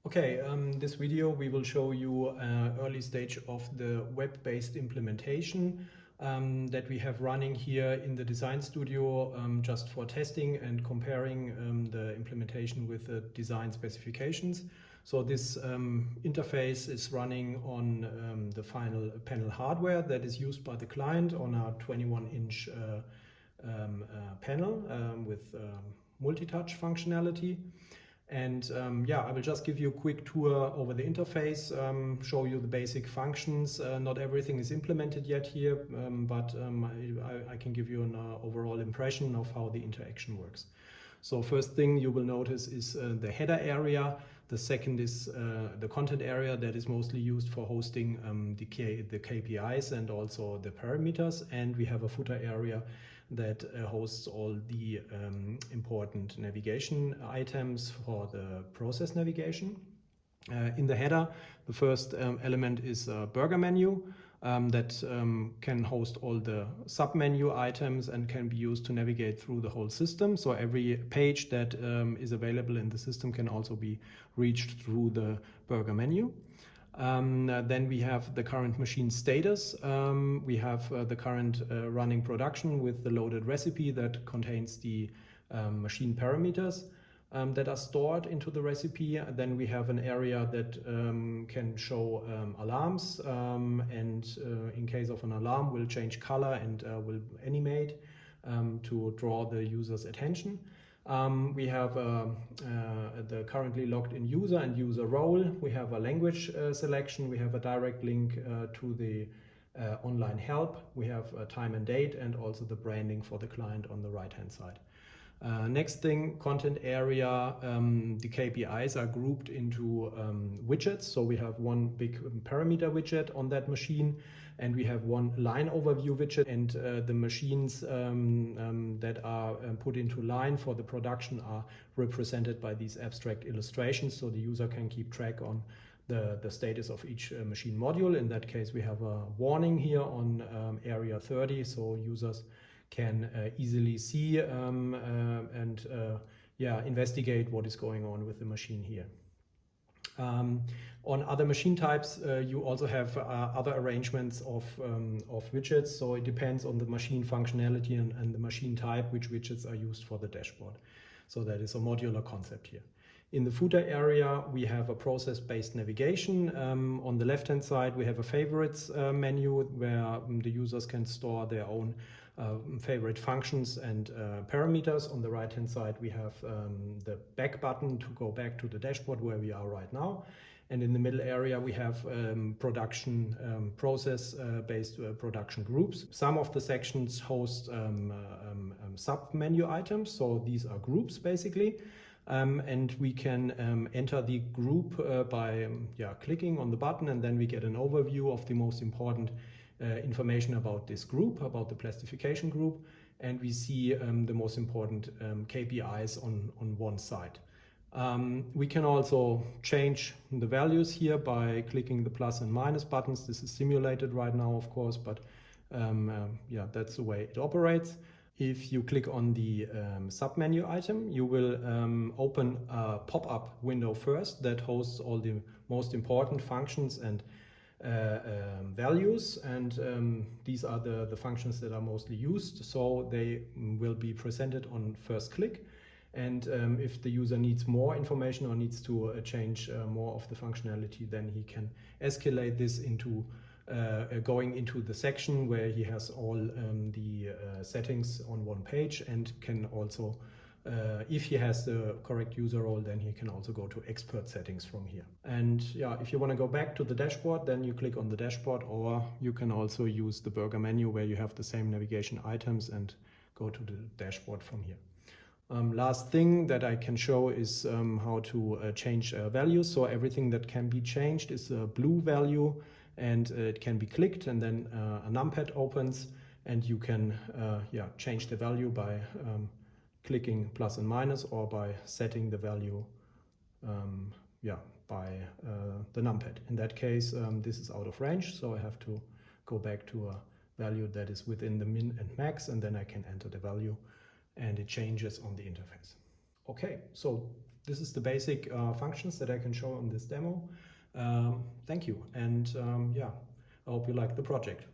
Okay, this video we will show you early stage of the web-based implementation that we have running here in the Design Studio just for testing and comparing the implementation with the design specifications. So this interface is running on the final panel hardware that is used by the client on a 21-inch panel with multi-touch functionality. And yeah, I will just give you a quick tour over the interface, show you the basic functions. Not everything is implemented yet here, but I can give you an overall impression of how the interaction works. So first thing you will notice is the header area. The second is the content area that is mostly used for hosting the KPIs and also the parameters. And we have a footer area that hosts all the important navigation items for the process navigation. In the header, the first element is a burger menu that can host all the sub-menu items and can be used to navigate through the whole system. So every page that is available in the system can also be reached through the burger menu. Then we have the current machine status. We have the current running production with the loaded recipe that contains the machine parameters that are stored into the recipe. Then we have an area that can show alarms, and in case of an alarm will change color and will animate to draw the user's attention. We have the currently logged in user and user role. We have a language selection. We have a direct link to the online help. We have time and date and also the branding for the client on the right hand side. Next thing, content area, the KPIs are grouped into widgets. So we have one big parameter widget on that machine, and we have one line overview widget, and the machines that are put into line for the production are represented by these abstract illustrations, so the user can keep track on the status of each machine module. In that case, we have a warning here on area 30, so users can easily see and investigate what is going on with the machine here. On other machine types, you also have other arrangements of widgets, so it depends on the machine functionality and the machine type which widgets are used for the dashboard. So that is a modular concept here. In the footer area, we have a process-based navigation. On the left-hand side, we have a favorites menu where the users can store their own favorite functions and parameters. On the right-hand side, we have the back button to go back to the dashboard where we are right now. And in the middle area, we have production process-based production groups. Some of the sections host sub-menu items, so these are groups basically. And we can enter the group by clicking on the button, and then we get an overview of the most important information about this group, about the plastification group, and we see the most important KPIs on one side. We can also change the values here by clicking the plus and minus buttons. This is simulated right now, of course, but that's the way it operates. If you click on the sub-menu item, you will open a pop-up window first that hosts all the most important functions and values, and these are the functions that are mostly used, so they will be presented on first click. And if the user needs more information or needs to change more of the functionality, then he can escalate this into going into the section where he has all the settings on one page, and can also if he has the correct user role, then he can also go to expert settings from here. And if you want to go back to the dashboard, then you click on the dashboard, or you can also use the burger menu where you have the same navigation items and go to the dashboard from here. Last thing that I can show is how to change values. So everything that can be changed is a blue value, and it can be clicked, and then a numpad opens, and you can change the value by clicking plus and minus, or by setting the value by the numpad. In that case, this is out of range, so I have to go back to a value that is within the min and max, and then I can enter the value, and it changes on the interface. Okay, so this is the basic functions that I can show on this demo. Thank you, and yeah, I hope you like the project.